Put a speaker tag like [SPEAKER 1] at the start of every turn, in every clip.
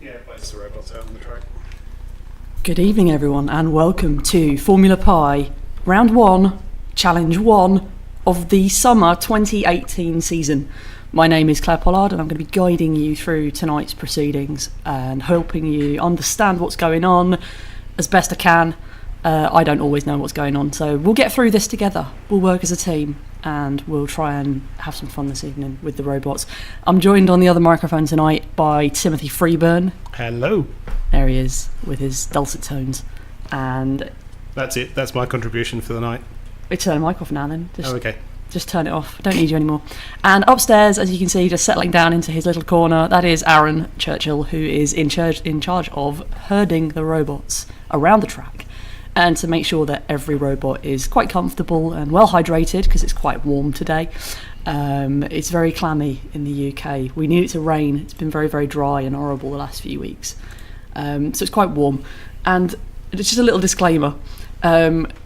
[SPEAKER 1] Yeah, it places the robots out on the track.
[SPEAKER 2] Good evening, everyone, and welcome to Formula Pi, Round 1, Challenge 1 of the Summer 2018 season. My name is Claire Pollard, and I'm going to be guiding you through tonight's proceedings and helping you understand what's going on as best I can. I don't always know what's going on, so we'll get through this together. We'll work as a team, and we'll try and have some fun this evening with the robots. I'm joined on the other microphone tonight by Timothy Freeburn.
[SPEAKER 1] Hello.
[SPEAKER 2] There he is, with his dulcet tones. And
[SPEAKER 1] that's it. That's my contribution for the night.
[SPEAKER 2] we turn the mic off now then.
[SPEAKER 1] Okay.
[SPEAKER 2] Just turn it off. I don't need you anymore. And upstairs, as you can see, just settling down into his little corner, that is Aaron Churchill, who is in charge of herding the robots around the track, and to make sure that every robot is quite comfortable and well hydrated, because it's quite warm today. It's very clammy in the UK. We need it to rain. It's been very, very dry and horrible the last few weeks. So it's quite warm. And just a little disclaimer.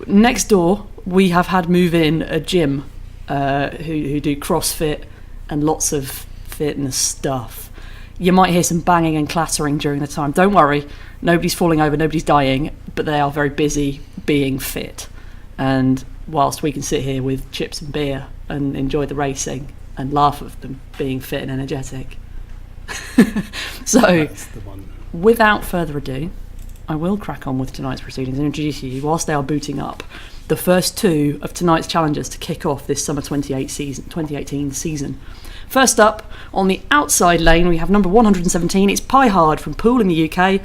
[SPEAKER 2] Next door, we have had move in a gym who do CrossFit and lots of fitness stuff. You might hear some banging and clattering during the time. Don't worry. Nobody's falling over, nobody's dying, but they are very busy being fit. And whilst we can sit here with chips and beer and enjoy the racing and laugh at them being fit and energetic. So, without further ado, I will crack on with tonight's proceedings and introduce you, whilst they are booting up, the first two of tonight's challenges to kick off this summer 2018 season. First up, on the outside lane, we have number 117. It's Pi Hard from Poole in the UK.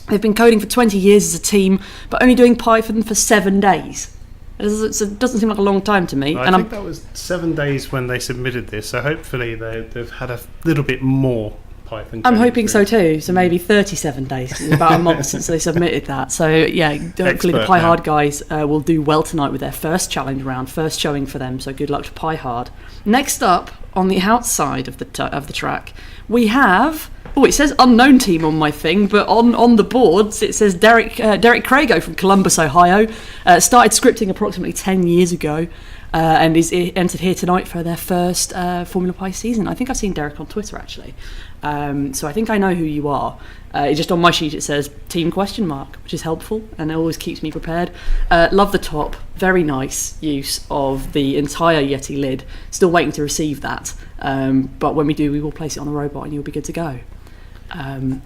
[SPEAKER 2] They've been coding for 20 years as a team, but only doing Pi for them for 7 days. It doesn't seem like a long time to me.
[SPEAKER 1] I think that was 7 days when they submitted this, so hopefully they've had a little bit more Python.
[SPEAKER 2] I'm hoping so too, so maybe 37 days, because it's about a month since they submitted that. So yeah, hopefully the Pi Hard guys will do well tonight with their first challenge round, first showing for them, so good luck to Pi Hard. Next up, on the outside of the track, we have... Oh, it says unknown team on my thing, but on the boards it says Derek Crago from Columbus, Ohio. Started scripting approximately 10 years ago, and is entered here tonight for their first Formula Pi season. I think I've seen Derek on Twitter actually, so I think I know who you are. Just on my sheet it says team ? Which is helpful and it always keeps me prepared. Love the top, very nice use of the entire Yeti lid. Still waiting to receive that, but when we do, we will place it on the robot and you'll be good to go.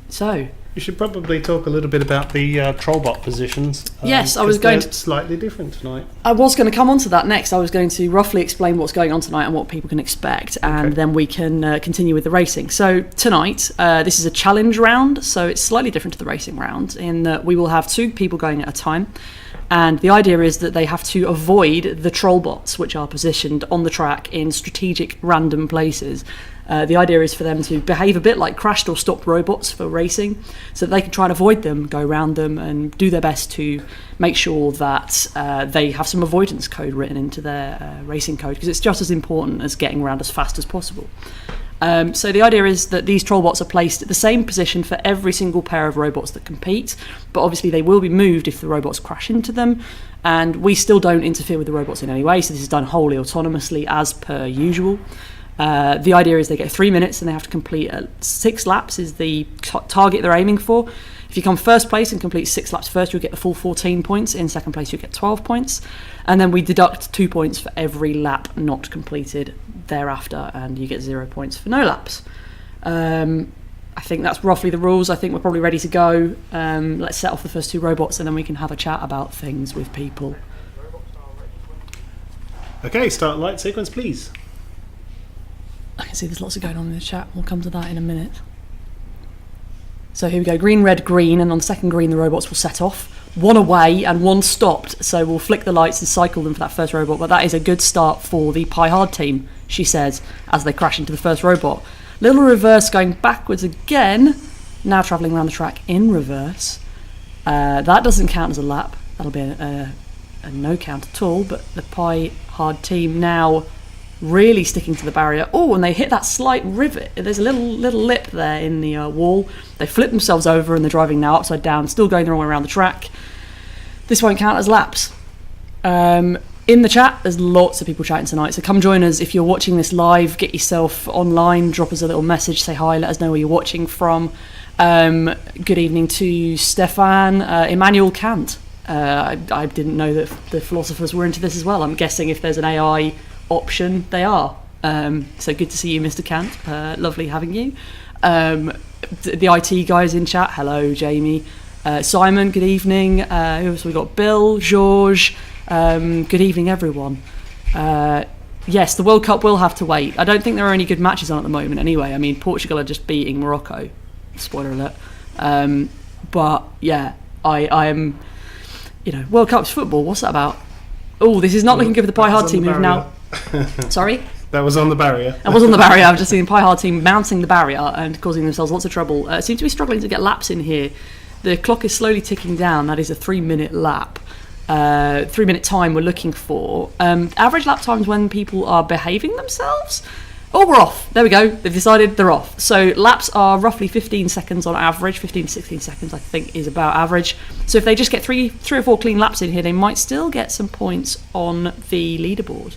[SPEAKER 2] So
[SPEAKER 1] you should probably talk a little bit about the Trollbot positions.
[SPEAKER 2] Yes, I was going to...
[SPEAKER 1] slightly different tonight.
[SPEAKER 2] I was going to come on to that next. I was going to roughly explain what's going on tonight and what people can expect, and then we can continue with the racing. So tonight, this is a challenge round, so it's slightly different to the racing round in that we will have 2 people going at a time. And the idea is that they have to avoid the Trollbots, which are positioned on the track in strategic random places. The idea is for them to behave a bit like crashed or stopped robots for racing, so that they can try and avoid them, go around them, and do their best to make sure that they have some avoidance code written into their racing code, because it's just as important as getting around as fast as possible. So the idea is that these Trollbots are placed at the same position for every single pair of robots that compete, but obviously they will be moved if the robots crash into them, and we still don't interfere with the robots in any way, so this is done wholly autonomously as per usual. The idea is they get 3 minutes and they have to complete 6 laps is the target they're aiming for. If you come first place and complete 6 laps first, you'll get the full 14 points. In second place, you'll get 12 points. And then we deduct 2 points for every lap not completed thereafter, and you get 0 points for no laps. I think that's roughly the rules. I think we're probably ready to go. Let's set off the first 2 robots and then we can have a chat about things with people.
[SPEAKER 1] Okay, start light sequence, please.
[SPEAKER 2] I can see there's lots of going on in the chat. We'll come to that in a minute. So here we go, green, red, green, and on the second green the robots will set off. 1 away and 1 stopped, so we'll flick the lights and cycle them for that first robot, but that is a good start for the Pi Hard team, she says, as they crash into the first robot. Little reverse going backwards again, now travelling around the track in reverse. That doesn't count as a lap, that'll be a no count at all, but the Pi Hard team now really sticking to the barrier. Oh, and they hit that slight rivet. There's a little lip there in the wall. They flip themselves over and they're driving now upside down, still going the wrong way around the track. This won't count as laps. In the chat, there's lots of people chatting tonight, so come join us. If you're watching this live, get yourself online, drop us a little message, say hi, let us know where you're watching from. Good evening to Stefan, Immanuel Kant. I didn't know that the philosophers were into this as well. I'm guessing if there's an AI option, they are. So good to see you, Mr. Kant. Lovely having you. The IT guys in chat, hello, Jamie. Simon, good evening. Who else we got? Bill, George. Good evening, everyone. Yes, the World Cup will have to wait. I don't think there are any good matches on at the moment anyway. I mean, Portugal are just beating Morocco. Spoiler alert. But yeah, I am, World Cup's football. What's that about? Oh, this is not looking good for the Pie Hard team who've now... Sorry?
[SPEAKER 1] That was on the barrier.
[SPEAKER 2] I was on the barrier. I've just seen the Pie Hard team mounting the barrier and causing themselves lots of trouble. Seem to be struggling to get laps in here. The clock is slowly ticking down. That is a 3-minute lap. 3-minute time we're looking for. Average lap times when people are behaving themselves. Oh, we're off. There we go. They've decided they're off. So laps are roughly 15 seconds on average. 15 to 16 seconds, I think, is about average. So if they just get three or four clean laps in here, they might still get some points on the leaderboard.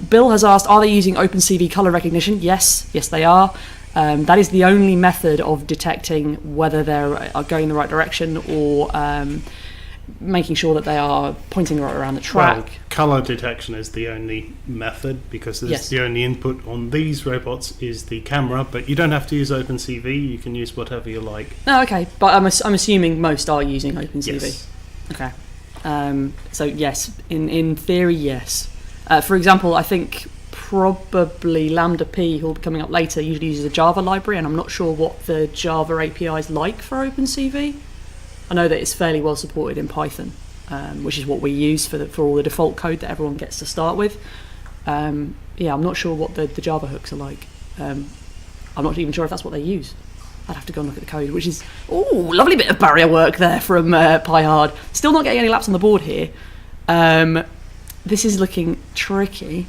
[SPEAKER 2] Bill has asked, are they using OpenCV colour recognition? Yes, they are. That is the only method of detecting whether they're going in the right direction or making sure that they are pointing right around the track.
[SPEAKER 1] Well, colour detection is the only method because the only input on these robots is the camera, but you don't have to use OpenCV, you can use whatever you like.
[SPEAKER 2] Oh, okay, but I'm assuming most are using OpenCV.
[SPEAKER 1] Yes.
[SPEAKER 2] Okay. So yes, in theory, yes. For example, I think probably Lambda P, who will be coming up later, usually uses a Java library, and I'm not sure what the Java API is like for OpenCV. I know that it's fairly well supported in Python, which is what we use for all the default code that everyone gets to start with. I'm not sure what the Java hooks are like. I'm not even sure if that's what they use. I'd have to go and look at the code, which is... Oh, lovely bit of barrier work there from Pi Hard. Still not getting any laps on the board here. This is looking tricky.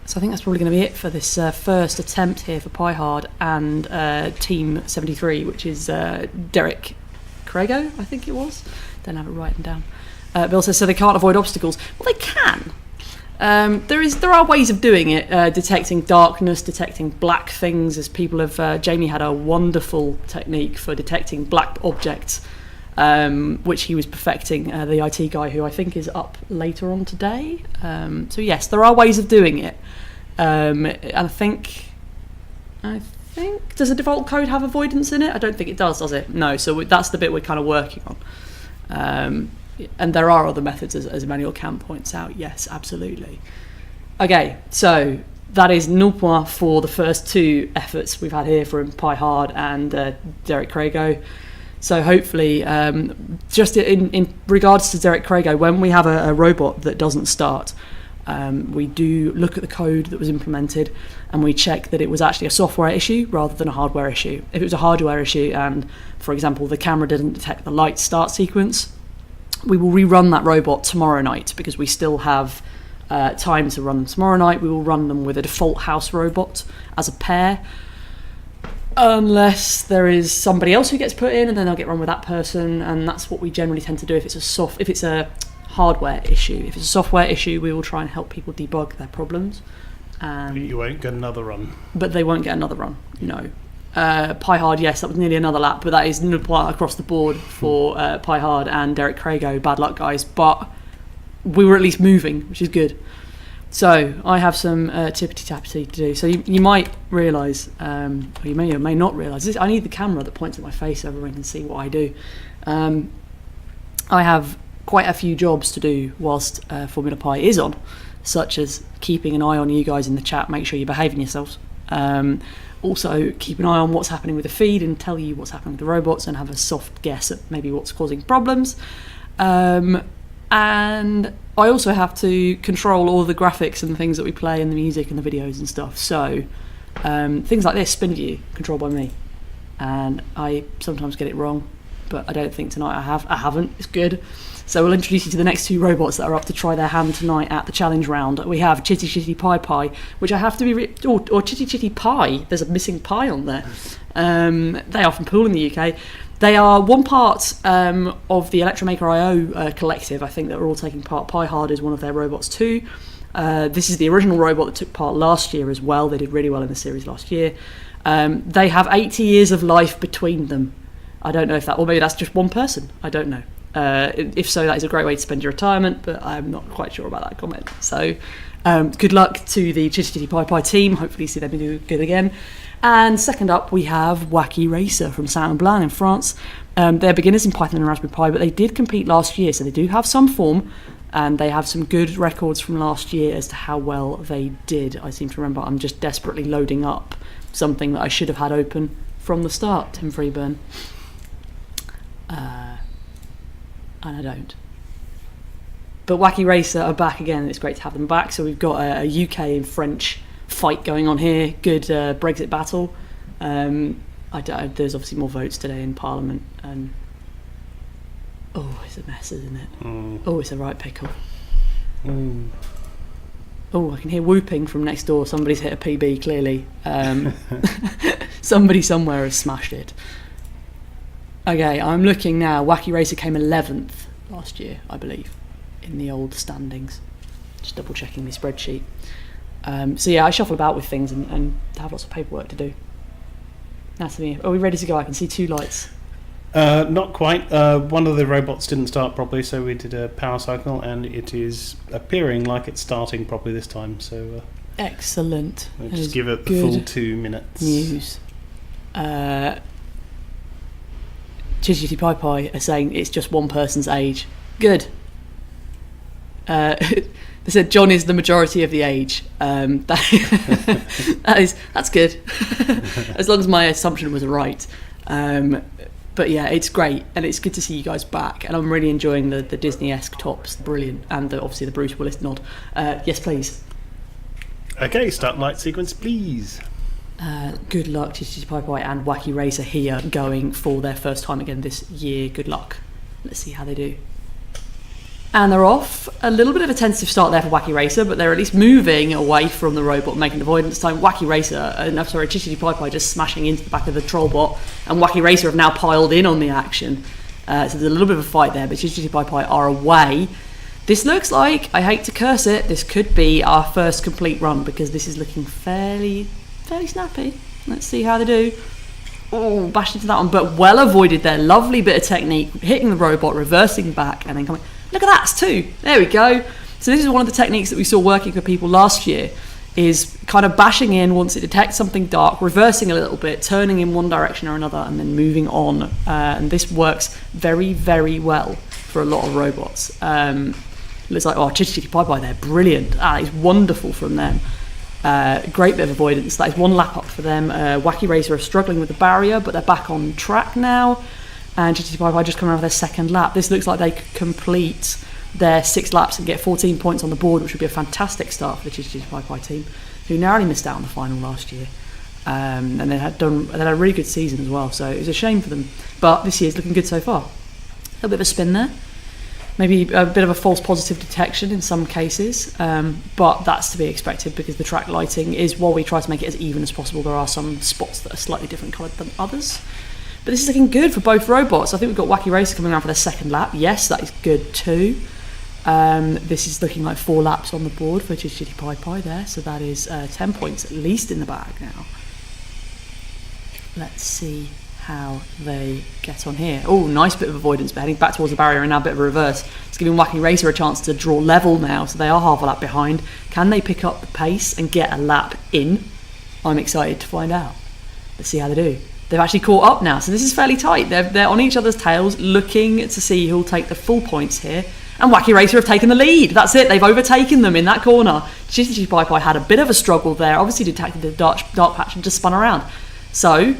[SPEAKER 2] So I think that's probably going to be it for this first attempt here for Pi Hard and Team 73, which is Derek Crago, I think it was. Don't have it written down. Bill says, so they can't avoid obstacles. Well, they can. There are ways of doing it, detecting darkness, detecting black things, as people have... Jamie had a wonderful technique for detecting black objects, which he was perfecting, the IT guy who I think is up later on today. So yes, there are ways of doing it. And I think does the default code have avoidance in it? I don't think it does it? No, so that's the bit we're kind of working on. And there are other methods, as Emmanuel Kant points out. Yes, absolutely. Okay, so that is nil point for the first two efforts we've had here from Pi Hard and Derek Crago. So hopefully, just in regards to Derek Crago, when we have a robot that doesn't start, we do look at the code that was implemented and we check that it was actually a software issue rather than a hardware issue. If it was a hardware issue and, for example, the camera didn't detect the light start sequence, we will rerun that robot tomorrow night because we still have time to run them tomorrow night. We will run them with a default house robot as a pair, unless there is somebody else who gets put in, and then they'll get run with that person. And that's what we generally tend to do if it's a hardware issue. If it's a software issue, we will try and help people debug their problems.
[SPEAKER 1] But you won't get another run.
[SPEAKER 2] But they won't get another run. No. Pi Hard, yes, that was nearly another lap, but that is nil point across the board for Pi Hard and Derek Crago. Bad luck, guys, but we were at least moving, which is good. So I have some tippity-tappity to do. So you might realise, or you may or may not realise, this, I need the camera that points at my face so everyone can see what I do. I have quite a few jobs to do whilst Formula Pi is on, such as keeping an eye on you guys in the chat, make sure you're behaving yourselves. Also keep an eye on what's happening with the feed and tell you what's happening with the robots and have a soft guess at maybe what's causing problems. And I also have to control all the graphics and the things that we play and the music and the videos and stuff. So things like this, spin view, controlled by me. And I sometimes get it wrong. but I don't think tonight I haven't. It's good. So we'll introduce you to the next two robots that are up to try their hand tonight at the challenge round. We have Chitty Chitty Pie Pie, which I have to be... or Chitty Chitty Pie. There's a missing pie on there. They are from Poole in the UK. They are one part of the Electromaker IO collective, I think, that are all taking part. Pie Hard is one of their robots too. This is the original robot that took part last year as well. They did really well in the series last year. They have 80 years of life between them. I don't know if that... or maybe that's just one person. I don't know. If so, that is a great way to spend your retirement, but I'm not quite sure about that comment. So good luck to the Chitty Chitty Pie Pie team. Hopefully see them do good again. And second up, we have Wacky Racer from Saint-Ouen in France. They're beginners in Python and Raspberry Pi, but they did compete last year, so they do have some form, and they have some good records from last year as to how well they did. I seem to remember I'm just desperately loading up something that I should have had open from the start, Tim Freeburn. And I don't. But Wacky Racer are back again, and it's great to have them back. So we've got a UK and French fight going on here. Good Brexit battle. There's obviously more votes today in Parliament. And it's a mess, isn't it? Oh, it's a right pickle. Oh, I can hear whooping from next door. Somebody's hit a PB, clearly. Somebody somewhere has smashed it. Okay, I'm looking now. Wacky Racer came 11th last year, I believe, in the old standings. Just double checking the spreadsheet. So yeah, I shuffle about with things and have lots of paperwork to do. Natalie, are we ready to go? I can see two lights.
[SPEAKER 1] Not quite. One of the robots didn't start properly, so we did a power cycle, and it is appearing like it's starting properly this time. So
[SPEAKER 2] excellent.
[SPEAKER 1] We'll just give it the full 2 minutes.
[SPEAKER 2] News. Chitty Chitty Pie Pie are saying it's just one person's age. Good. They said John is the majority of the age. That's good. As long as my assumption was right. But yeah, it's great, and it's good to see you guys back. And I'm really enjoying the Disney-esque tops. Brilliant. And obviously the Bruce Willis nod. Yes, please.
[SPEAKER 1] Okay, start light sequence, please.
[SPEAKER 2] Good luck to Chitty Pie Pie and Wacky Racer here, going for their first time again this year. Good luck. Let's see how they do. And they're off. A little bit of a tentative start there for Wacky Racer, but they're at least moving away from the robot, making avoidance time. Wacky Racer, Chitty Chitty Pie Pie just smashing into the back of the troll bot, and Wacky Racer have now piled in on the action. So there's a little bit of a fight there, but Chitty Chitty Pie Pie are away. This looks like, I hate to curse it, this could be our first complete run, because this is looking fairly snappy. Let's see how they do. Oh, bashed into that one, but well avoided there. Lovely bit of technique, hitting the robot, reversing back, and then coming. Look at that, it's two. There we go. So this is one of the techniques that we saw working for people last year, is kind of bashing in once it detects something dark, reversing a little bit, turning in one direction or another, and then moving on. And this works very, very well for a lot of robots. Looks like, Chitty Chitty Pie Pie there, brilliant. That is wonderful from them. Great bit of avoidance. That is one lap up for them. Wacky Racer are struggling with the barrier, but they're back on track now. And Chitty Chitty Pie Pie just coming out of their second lap. This looks like they could complete their 6 laps and get 14 points on the board, which would be a fantastic start for the Chitty Chitty Pie Pie team, who narrowly missed out on the final last year. And they had a really good season as well, so it was a shame for them. But this year's looking good so far. A little bit of a spin there. Maybe a bit of a false positive detection in some cases, but that's to be expected because the track lighting is, while we try to make it as even as possible, there are some spots that are slightly different coloured than others. But this is looking good for both robots. I think we've got Wacky Racer coming around for their second lap. Yes, that is good too. This is looking like 4 laps on the board for Chitty Chitty Pie Pie there, so that is 10 points at least in the bag now. Let's see how they get on here. Oh, nice bit of avoidance, but heading back towards the barrier and now a bit of a reverse. It's giving Wacky Racer a chance to draw level now, so they are half a lap behind. Can they pick up the pace and get a lap in? I'm excited to find out. Let's see how they do. They've actually caught up now, so this is fairly tight. They're on each other's tails, looking to see who'll take the full points here. And Wacky Racer have taken the lead. That's it. They've overtaken them in that corner. Chitty Chitty Pie Pie had a bit of a struggle there. Obviously detected the dark patch and just spun around. So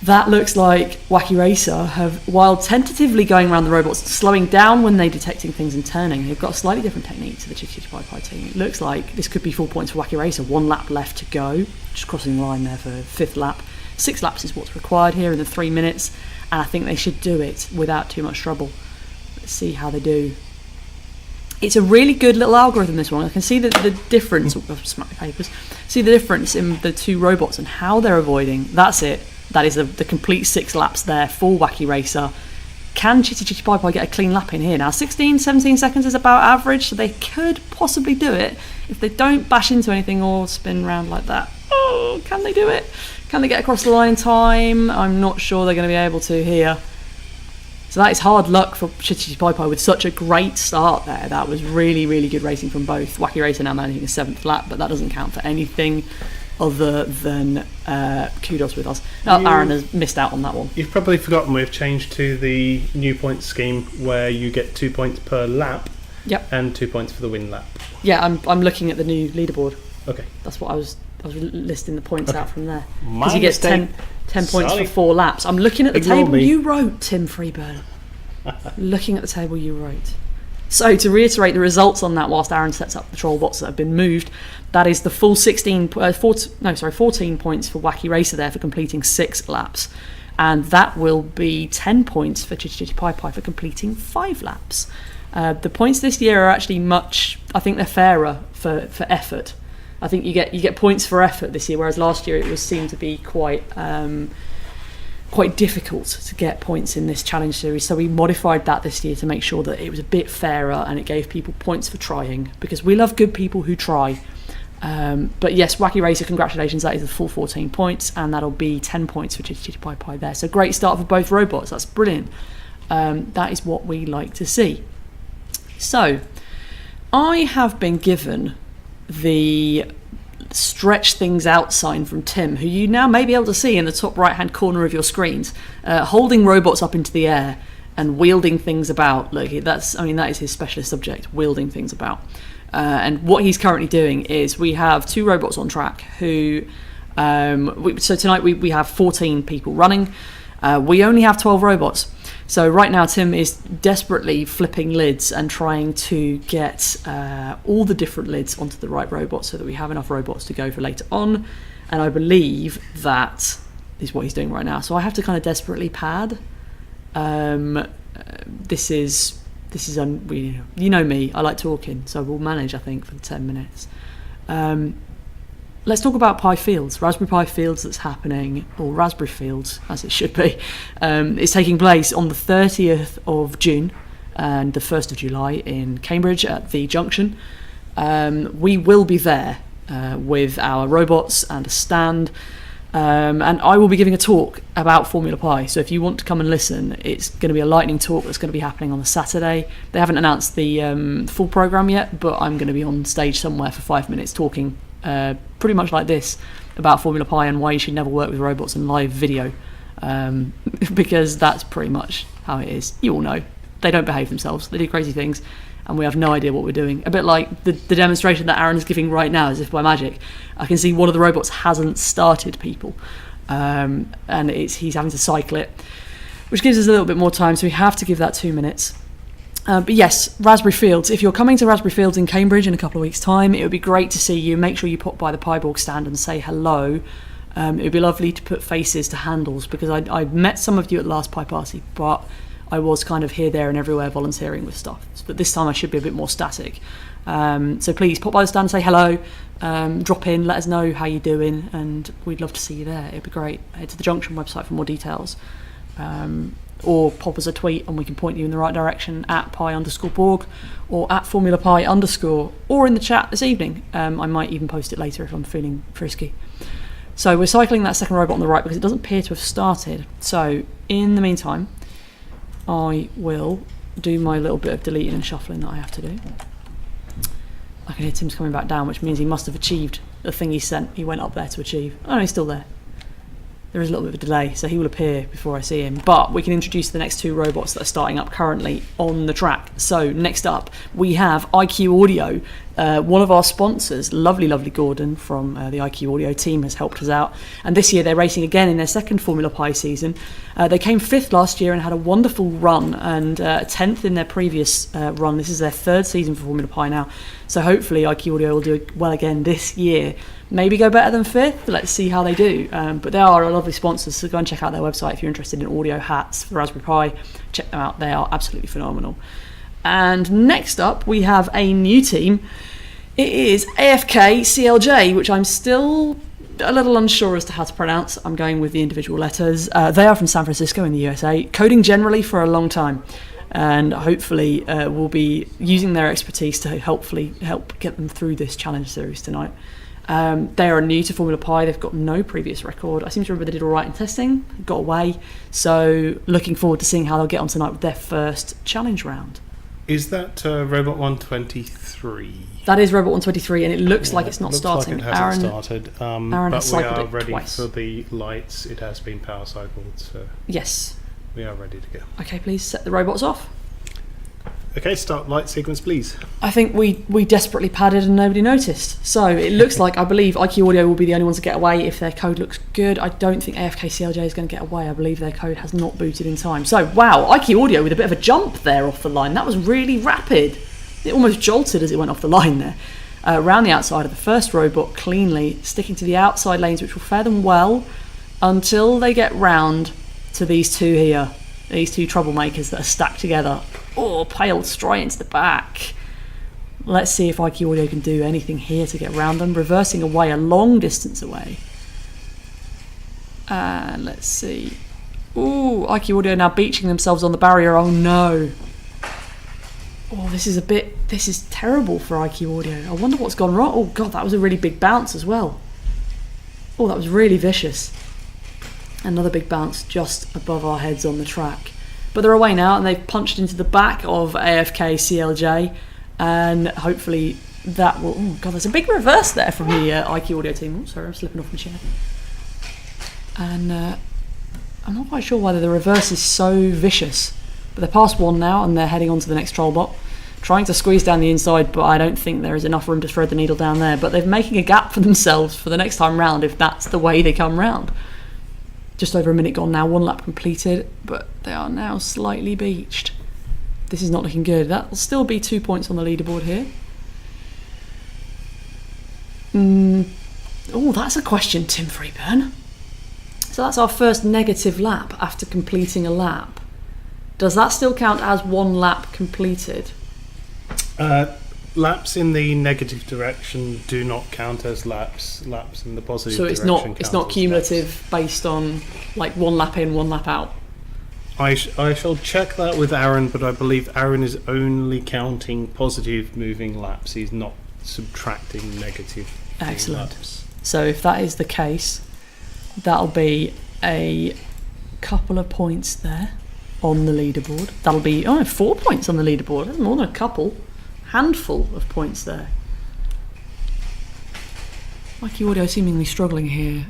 [SPEAKER 2] that looks like Wacky Racer have, while tentatively going around the robots, slowing down when they're detecting things and turning, they've got a slightly different technique to the Chitty Chitty Pie Pie team. It looks like this could be full points for Wacky Racer. 1 lap left to go. Just crossing the line there for 5th lap. 6 laps is what's required here in the 3 minutes, and I think they should do it without too much trouble. Let's see how they do. It's a really good little algorithm, this one. I can see the difference. Smack the papers. See the difference in the 2 robots and how they're avoiding. That's it. That is the complete 6 laps there for Wacky Racer. Can Chitty Chitty Pie Pie get a clean lap in here? Now, 16, 17 seconds is about average, so they could possibly do it if they don't bash into anything or spin around like that. Oh, can they do it? Can they get across the line in time? I'm not sure they're going to be able to here. So that is hard luck for Chitty Chitty Pie Pie with such a great start there. That was really, really good racing from both. Wacky Racer now managing a 7th lap, but that doesn't count for anything other than kudos with us. Aaron has missed out on that one.
[SPEAKER 1] You've probably forgotten we've changed to the new point scheme where you get 2 points per lap.
[SPEAKER 2] Yep.
[SPEAKER 1] And 2 points for the win lap.
[SPEAKER 2] Yeah, I'm looking at the new leaderboard.
[SPEAKER 1] Okay.
[SPEAKER 2] That's what I was listing the points out from there.
[SPEAKER 1] My
[SPEAKER 2] Because he gets 10 points for 4 laps. I'm looking at the table you wrote, Tim Freeburn. Looking at the table you wrote. So to reiterate the results on that, whilst Aaron sets up the troll bots that have been moved, that is the full 14 points for Wacky Racer there for completing 6 laps, and that will be 10 points for Chitty Chitty Pie Pie for completing 5 laps. The points this year are actually I think they're fairer for effort. I think you get points for effort this year, whereas last year it seemed to be quite difficult to get points in this challenge series. So we modified that this year to make sure that it was a bit fairer and it gave people points for trying, because we love good people who try. But yes, Wacky Racer, congratulations, that is the full 14 points, and that'll be 10 points for Chitty Chitty Pie Pie there. So great start for both robots, that's brilliant. That is what we like to see. So I have been given the stretch things out sign from Tim, who you now may be able to see in the top right hand corner of your screens, holding robots up into the air and wielding things about. Look, that is his specialist subject, wielding things about. And what he's currently doing is we have 2 robots on track who so tonight we have 14 people running. We only have 12 robots. So right now Tim is desperately flipping lids and trying to get all the different lids onto the right robot so that we have enough robots to go for later on. And I believe that is what he's doing right now. So I have to kind of desperately pad. This is you know me, I like talking, so we'll manage, I think, for the 10 minutes. Let's talk about Pi Fields, Raspberry Pi Fields that's happening, or Raspberry Fields as it should be. It's taking place on the 30th of June and the 1st of July in Cambridge at the Junction. We will be there with our robots and a stand, and I will be giving a talk about Formula Pi. So if you want to come and listen, it's going to be a lightning talk that's going to be happening on the Saturday. They haven't announced the full programme yet, but I'm going to be on stage somewhere for 5 minutes talking pretty much like this about Formula Pi and why you should never work with robots in live video, because that's pretty much how it is. You all know they don't behave themselves, they do crazy things, and we have no idea what we're doing. A bit like the demonstration that Aaron is giving right now, as if by magic. I can see one of the robots hasn't started people, and he's having to cycle it, which gives us a little bit more time, so we have to give that 2 minutes. But yes, Raspberry Fields. If you're coming to Raspberry Fields in Cambridge in a couple of weeks' time, it would be great to see you. Make sure you pop by the Piborg stand and say hello. It would be lovely to put faces to handles, because I met some of you at the last Pi Party, but I was kind of here, there and everywhere volunteering with stuff. But this time I should be a bit more static. So please pop by the stand and say hello. Drop in, let us know how you're doing, and we'd love to see you there. It'd be great. Head to the Junction website for more details. Or pop us a tweet and we can point you in the right direction at pi_borg or at Formula Pi _ or in the chat this evening. I might even post it later if I'm feeling frisky. So we're cycling that second robot on the right because it doesn't appear to have started. So in the meantime, I will do my little bit of deleting and shuffling that I have to do. I can hear Tim's coming back down, which means he must have achieved the thing he went up there to achieve. Oh no, he's still there. There is a little bit of a delay, so he will appear before I see him. But we can introduce the next 2 robots that are starting up currently on the track. So next up, we have IQ Audio one of our sponsors, lovely Gordon from the IQ Audio team, has helped us out. And this year they're racing again in their second Formula Pi season. They came 5th last year and had a wonderful run, and 10th in their previous run. This is their 3rd season for Formula Pi now. So hopefully IQ Audio will do well again this year. Maybe go better than 5th. Let's see how they do. But they are a lovely sponsor, so go and check out their website if you're interested in audio hats for Raspberry Pi. Check them out. They are absolutely phenomenal. And next up, we have a new team. It is AFK CLJ, which I'm still a little unsure as to how to pronounce. I'm going with the individual letters. They are from San Francisco in the USA, coding generally for a long time. And hopefully we'll be using their expertise to hopefully help get them through this challenge series tonight. They are new to Formula Pi. They've got no previous record. I seem to remember they did all right in testing, got away. So looking forward to seeing how they'll get on tonight with their first challenge round.
[SPEAKER 1] Is that Robot 123?
[SPEAKER 2] That is Robot 123, and it looks like it's not starting.
[SPEAKER 1] Like it hasn't started.
[SPEAKER 2] Aaron
[SPEAKER 1] but
[SPEAKER 2] has
[SPEAKER 1] we
[SPEAKER 2] cycled
[SPEAKER 1] are
[SPEAKER 2] it
[SPEAKER 1] ready
[SPEAKER 2] twice.
[SPEAKER 1] for the lights. It has been power cycled, so
[SPEAKER 2] Yes.
[SPEAKER 1] we are ready to go.
[SPEAKER 2] Okay, please set the robots off.
[SPEAKER 1] Okay, start light sequence, please.
[SPEAKER 2] I think we desperately padded and nobody noticed. So it looks like, I believe IQ Audio will be the only ones to get away if their code looks good. I don't think AFK CLJ is going to get away. I believe their code has not booted in time. So, wow, IQ Audio with a bit of a jump there off the line. That was really rapid. It almost jolted as it went off the line there. Around the outside of the first robot cleanly, sticking to the outside lanes, which will fare them well until they get round to these two here. These two troublemakers that are stacked together. Oh, paled straight into the back. Let's see if IQ Audio can do anything here to get around them. Reversing away a long distance away. And let's see. Ooh, IQ Audio now beaching themselves on the barrier. Oh no. Oh, this is terrible for IQ Audio. I wonder what's gone wrong. Oh god, that was a really big bounce as well. Oh, that was really vicious. Another big bounce just above our heads on the track. But they're away now, and they've punched into the back of AFK CLJ, and hopefully that will... Oh god, there's a big reverse there from the IQ Audio team. Oh, sorry, I'm slipping off my chair. And I'm not quite sure why the reverse is so vicious. But they're past one now, and they're heading on to the next trollbot. Trying to squeeze down the inside, but I don't think there is enough room to thread the needle down there. But they're making a gap for themselves for the next time round, if that's the way they come round. Just over a minute gone now, 1 lap completed, but they are now slightly beached. This is not looking good. That will still be 2 points on the leaderboard here. Oh, that's a question, Tim Freeburn. So that's our first negative lap after completing a lap. Does that still count as 1 lap completed?
[SPEAKER 1] Laps in the negative direction do not count as laps. Laps in the positive direction
[SPEAKER 2] So it's not cumulative based on like 1 lap in, 1 lap out.
[SPEAKER 1] I shall check that with Aaron, but I believe Aaron is only counting positive moving laps. He's not subtracting negative
[SPEAKER 2] Excellent.
[SPEAKER 1] laps.
[SPEAKER 2] So if that is the case, that'll be a couple of points there on the leaderboard. That'll be 4 points on the leaderboard. That's more than a couple. Handful of points there. Wacky Audio seemingly struggling here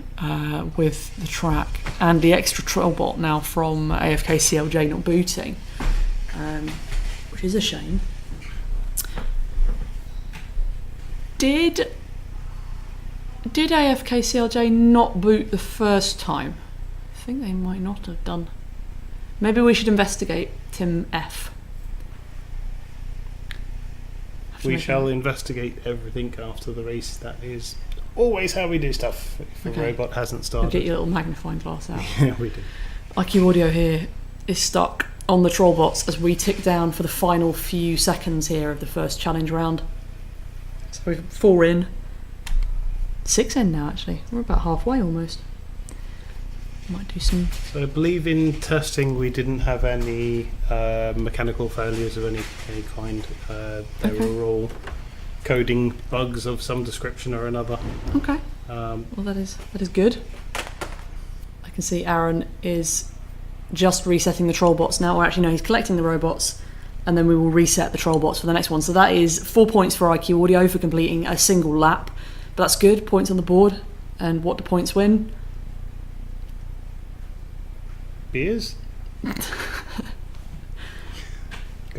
[SPEAKER 2] with the track and the extra trollbot now from AFK CLJ not booting, which is a shame. Did AFK CLJ not boot the first time? I think they might not have done. Maybe we should investigate Tim F.
[SPEAKER 1] We shall investigate everything after the race. That is always how we do stuff. If a robot hasn't started.
[SPEAKER 2] Get your little magnifying glass out.
[SPEAKER 1] Yeah, we do.
[SPEAKER 2] IQ Audio here is stuck on the trollbots as we tick down for the final few seconds here of the first challenge round. So we're 4 in. 6 in now, actually. We're about halfway almost. Might do some...
[SPEAKER 1] So I believe in testing we didn't have any mechanical failures of any kind. They were all coding bugs of some description or another.
[SPEAKER 2] Okay. Well, that is good. I can see Aaron is just resetting the trollbots now. Or actually, no, he's collecting the robots, and then we will reset the trollbots for the next one. So that is 4 points for IQ Audio for completing a single lap. But that's good. Points on the board. And what do points win?
[SPEAKER 1] Beers?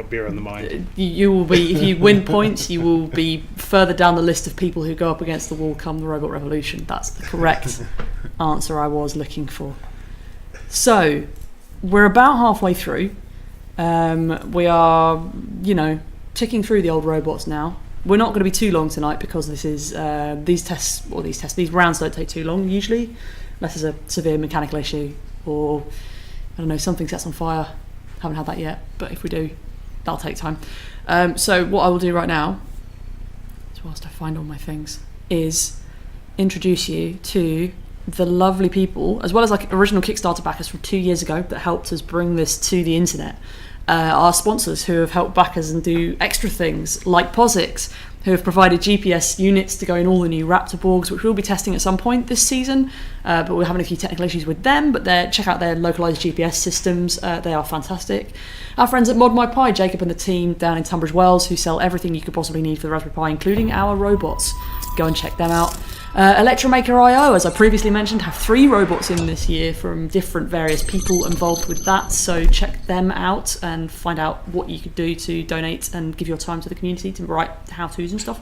[SPEAKER 1] Got beer on the mind.
[SPEAKER 2] You will be, if you win points, you will be further down the list of people who go up against the wall come the Robot Revolution. That's the correct answer I was looking for. So, we're about halfway through. We are, ticking through the old robots now. We're not going to be too long tonight because this is these rounds don't take too long usually, unless there's a severe mechanical issue or something sets on fire. Haven't had that yet, but if we do, that'll take time. So what I will do right now, whilst I find all my things, is introduce you to the lovely people, as well as like original Kickstarter backers from 2 years ago that helped us bring this to the internet. Our sponsors who have helped back us and do extra things, like POSIX, who have provided GPS units to go in all the new Raptor Borgs, which we'll be testing at some point this season, but we're having a few technical issues with them, but check out their localised GPS systems, they are fantastic. Our friends at Mod My Pi, Jacob and the team down in Tunbridge Wells, who sell everything you could possibly need for the Raspberry Pi, including our robots. Go and check them out. Electromaker.io, as I previously mentioned, have 3 robots in this year from different various people involved with that, so check them out and find out what you could do to donate and give your time to the community to write how-tos and stuff.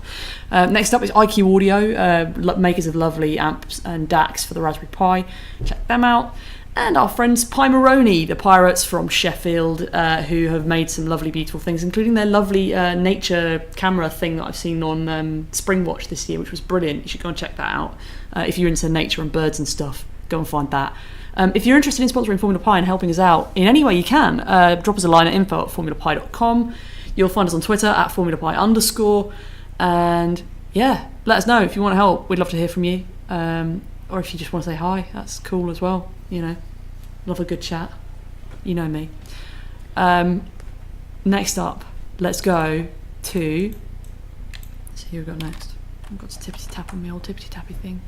[SPEAKER 2] Next up is IQ Audio, makers of lovely amps and DACs for the Raspberry Pi. Check them out. And our friends Pimeroni, the pirates from Sheffield, who have made some lovely, beautiful things, including their lovely nature camera thing that I've seen on Springwatch this year, which was brilliant. You should go and check that out. If you're into nature and birds and stuff, go and find that. If you're interested in sponsoring Formula Pi and helping us out in any way you can, drop us a line at info@formulapi.com. You'll find us on Twitter at formulapi_. And yeah, let us know if you want to help. We'd love to hear from you. Or if you just want to say hi, that's cool as well. Love a good chat. You know me. Next up, let's go to... Let's see who we've got next. I've got to tippity-tap on my old tippity-tappy thing.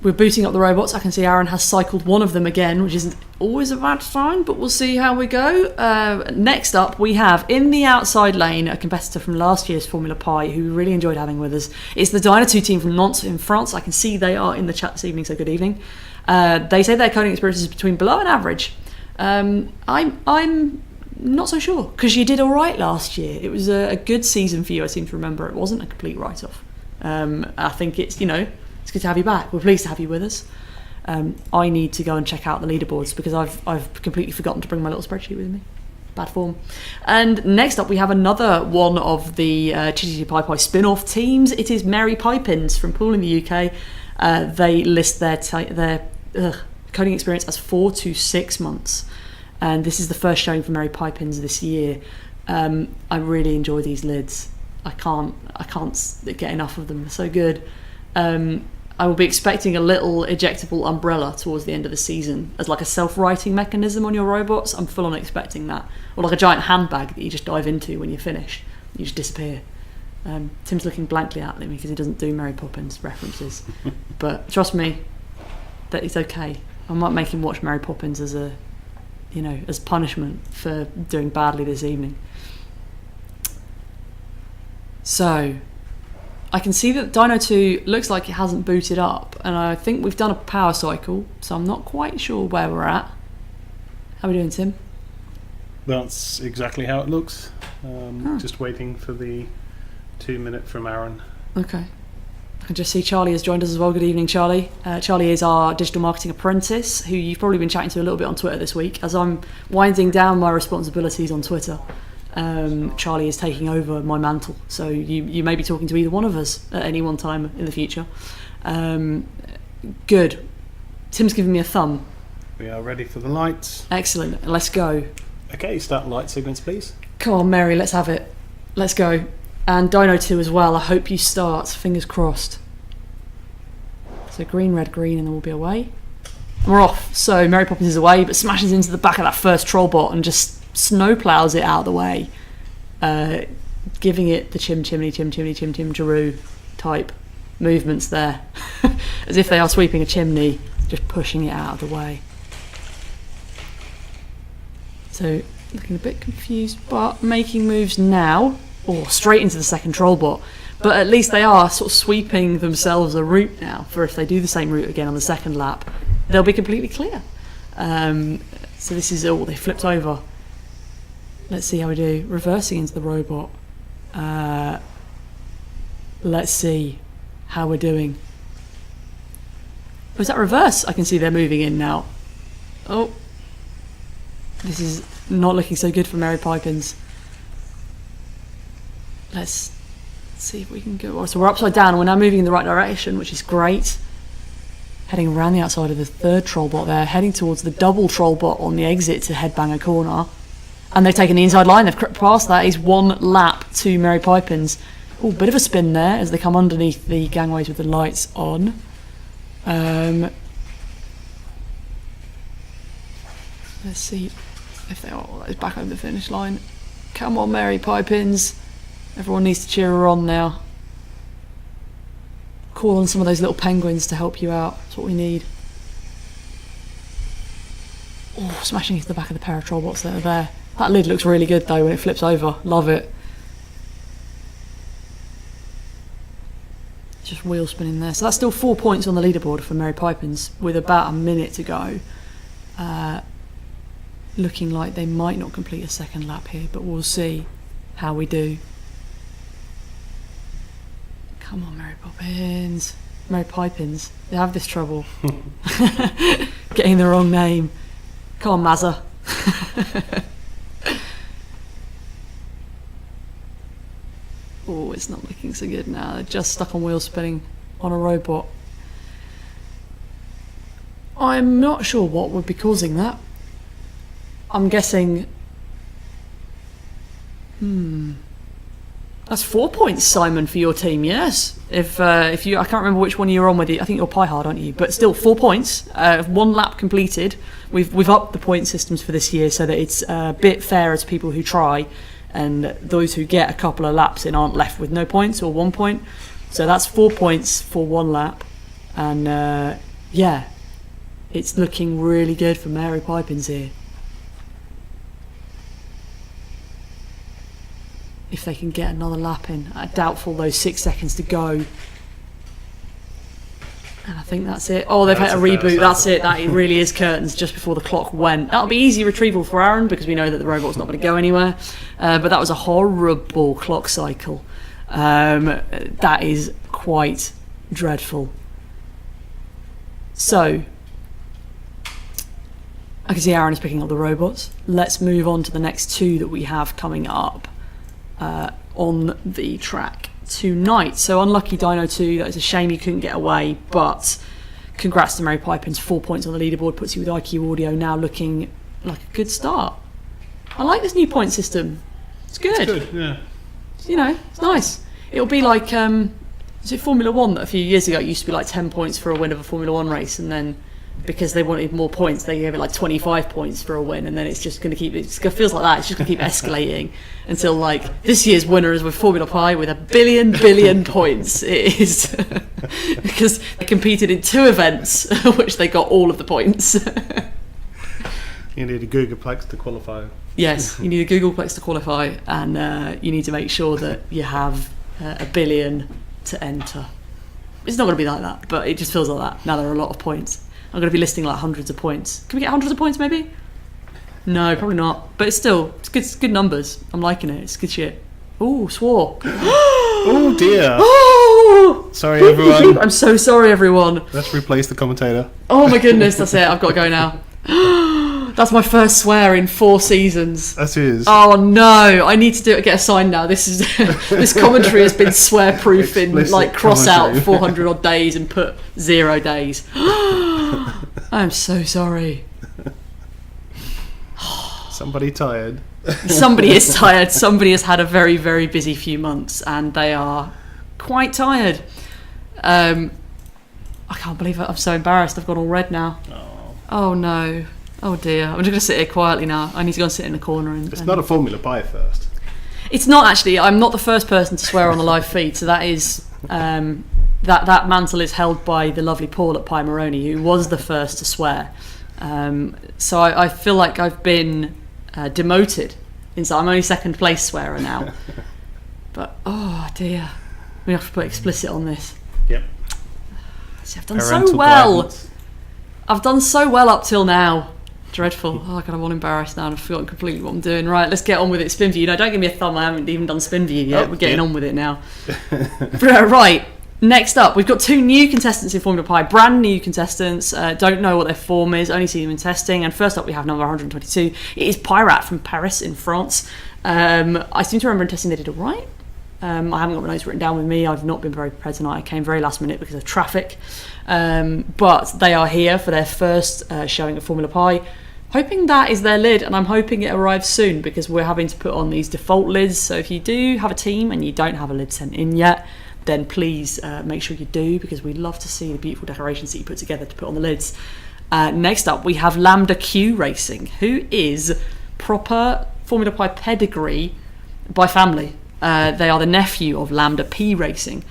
[SPEAKER 2] We're booting up the robots. I can see Aaron has cycled one of them again, which isn't always a bad sign, but we'll see how we go. Next up, we have, in the outside lane, a competitor from last year's Formula Pi who we really enjoyed having with us. It's the Dyna2 team from Nantes in France. I can see they are in the chat this evening, so good evening. They say their coding experience is between below and average. I'm not so sure, because you did all right last year. It was a good season for you, I seem to remember. It wasn't a complete write-off. I think it's good to have you back. We're pleased to have you with us. I need to go and check out the leaderboards because I've completely forgotten to bring my little spreadsheet with me. Bad form. And next up, we have another one of the Chitty Pi Pi spin-off teams. It is Mary Poppins from Poole in the UK. They list their coding experience as 4 to 6 months. And this is the first showing for Mary Poppins this year. I really enjoy these lids. I can't get enough of them. They're so good. I will be expecting a little ejectable umbrella towards the end of the season as like a self-righting mechanism on your robots. I'm full on expecting that. Or like a giant handbag that you just dive into when you finish. You just disappear. Tim's looking blankly at me because he doesn't do Mary Poppins references. But trust me, that it's okay. I might make him watch Mary Poppins as as punishment for doing badly this evening. So... I can see that Dyna2 looks like it hasn't booted up, and I think we've done a power cycle, so I'm not quite sure where we're at. How are we doing, Tim?
[SPEAKER 1] That's exactly how it looks. Just waiting for the 2 minute from Aaron.
[SPEAKER 2] Okay. I can just see Charlie has joined us as well. Good evening, Charlie. Charlie is our digital marketing apprentice, who you've probably been chatting to a little bit on Twitter this week. As I'm winding down my responsibilities on Twitter, Charlie is taking over my mantle, so you may be talking to either one of us at any one time in the future. Good. Tim's giving me a thumb.
[SPEAKER 1] We are ready for the lights.
[SPEAKER 2] Excellent. Let's go.
[SPEAKER 1] Okay, start light sequence, please.
[SPEAKER 2] Come on, Mary, let's have it. Let's go. And Dyna2 as well. I hope you start. Fingers crossed. So green, red, green, and then we'll be away. And we're off. So Mary Poppins is away, but smashes into the back of that first troll bot and just snowplows it out of the way, giving it the chim chiroo type movements there, as if they are sweeping a chimney, just pushing it out of the way. So looking a bit confused, but making moves now, or straight into the second troll bot. But at least they are sort of sweeping themselves a route now, for if they do the same route again on the second lap, they'll be completely clear. So this is all they flipped over. Let's see how we do. Reversing into the robot. Let's see how we're doing. Oh, is that reverse? I can see they're moving in now. Oh. This is not looking so good for Mary Poppins. Let's see if we can go. Oh, so we're upside down and we're now moving in the right direction, which is great. Heading around the outside of the third trollbot there, heading towards the double trollbot on the exit to Headbanger Corner. And they've taken the inside line, they've crept past that. Is 1 lap to Mary Poppins. Oh, bit of a spin there as they come underneath the gangways with the lights on. Let's see if they are back over the finish line. Come on, Mary Poppins. Everyone needs to cheer her on now. Call on some of those little penguins to help you out. That's what we need. Oh, smashing into the back of the pair of trollbots that are there. That lid looks really good though when it flips over. Love it. Just wheel spinning there. So that's still 4 points on the leaderboard for Mary Poppins with about a minute to go. Looking like they might not complete a second lap here, but we'll see how we do. Come on, Mary Poppins. Mary Poppins. They have this trouble. Getting the wrong name. Come on, Mazza. Oh, it's not looking so good now. They're just stuck on wheel spinning on a robot. I'm not sure what would be causing that. I'm guessing... That's 4 points, Simon, for your team, yes. If you... I can't remember which one you're on with. I think you're pie hard, aren't you? But still, 4 points. 1 lap completed. We've upped the point systems for this year so that it's a bit fairer to people who try, and those who get a couple of laps in aren't left with no points or 1 point. So that's 4 points for 1 lap. And, yeah, it's looking really good for Mary Poppins here. If they can get another lap in. Doubtful those 6 seconds to go. And I think that's it. Oh, they've had a reboot. That's it. That it really is curtains just before the clock went. That'll be easy retrieval for Aaron because we know that the robot's not going to go anywhere. But that was a horrible clock cycle. That is quite dreadful. So, I can see Aaron is picking up the robots. Let's move on to the next 2 that we have coming up on the track tonight. So unlucky Dino 2, that is a shame you couldn't get away, but congrats to Mary Poppins. 4 points on the leaderboard puts you with IQ Audio now looking like a good start. I like this new point system. It's good.
[SPEAKER 1] It's good, yeah.
[SPEAKER 2] You know, it's nice. It'll be like, is it Formula 1 that a few years ago it used to be like 10 points for a win of a Formula 1 race, and then because they wanted more points, they gave it like 25 points for a win, and then it's just going to keep, it feels like that, it's just going to keep escalating until like this year's winner is with Formula Pi with 1 billion points. It is because they competed in 2 events, which they got all of the points.
[SPEAKER 1] You need a Googleplex to qualify.
[SPEAKER 2] Yes, you need a Googleplex to qualify, and you need to make sure that you have 1 billion to enter. It's not going to be like that, but it just feels like that. Now there are a lot of points. I'm going to be listing like hundreds of points. Can we get hundreds of points maybe? No, probably not. But it's still, it's good numbers. I'm liking it. It's good shit. Ooh, swore.
[SPEAKER 1] Oh dear.
[SPEAKER 2] Oh!
[SPEAKER 1] Sorry everyone.
[SPEAKER 2] I'm so sorry everyone.
[SPEAKER 1] Let's replace the commentator.
[SPEAKER 2] Oh my goodness, that's it. I've got to go now. That's my first swear in 4 seasons.
[SPEAKER 1] That is.
[SPEAKER 2] Oh no, I need to get a sign now. This is this commentary has been swear proof in like cross out 400 odd days and put 0 days. I'm so sorry.
[SPEAKER 1] Somebody tired.
[SPEAKER 2] Somebody is tired. Somebody has had a very, very busy few months and they are quite tired. I can't believe it. I'm so embarrassed. I've gone all red now. Oh no. Oh dear. I'm just going to sit here quietly now. I need to go and sit in the corner.
[SPEAKER 1] It's not a Formula Pi first.
[SPEAKER 2] It's not actually. I'm not the first person to swear on the live feed. So that is that mantle is held by the lovely Paul at Pi Moroni, who was the first to swear. So I feel like I've been demoted. So I'm only second place swearer now. But oh dear, we have to put explicit on this.
[SPEAKER 1] Yep.
[SPEAKER 2] See, I've done so well. Guidance. I've done so well up till now. Dreadful. Oh god, I'm all embarrassed now and I've forgotten completely what I'm doing. Right, let's get on with it. Spin view. No, don't give me a thumb, I haven't even done spin view yet. We're getting on with it now. Right, next up, we've got 2 new contestants in Formula Pi, brand new contestants. Don't know what their form is, only see them in testing. And first up we have number 122. It is Pirate from Paris in France. I seem to remember in testing they did alright. I haven't got my notes written down with me. I've not been very prepared tonight. I came very last minute because of traffic. But they are here for their first showing of Formula Pi. Hoping that is their lid, and I'm hoping it arrives soon because we're having to put on these default lids. So if you do have a team and you don't have a lid sent in yet, then please make sure you do, because we love to see the beautiful decorations that you put together to put on the lids. Next up, we have Lambda Q Racing, who is proper Formula Pi pedigree by family. They are the nephew of Lambda P Racing,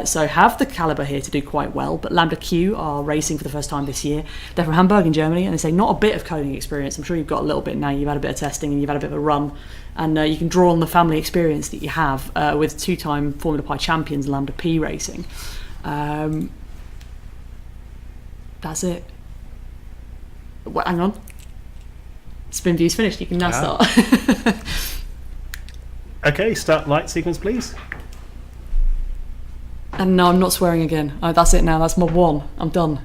[SPEAKER 2] so have the calibre here to do quite well. But Lambda Q are racing for the first time this year. They're from Hamburg in Germany, and they say not a bit of coding experience. I'm sure you've got a little bit now. You've had a bit of testing and you've had a bit of a run, and you can draw on the family experience that you have with 2-time Formula Pi champions Lambda P Racing. That's it. Hang on. Spin view's finished. You can now start.
[SPEAKER 1] Okay, start light sequence, please.
[SPEAKER 2] And no, I'm not swearing again. Oh, that's it now. That's mod 1. I'm done.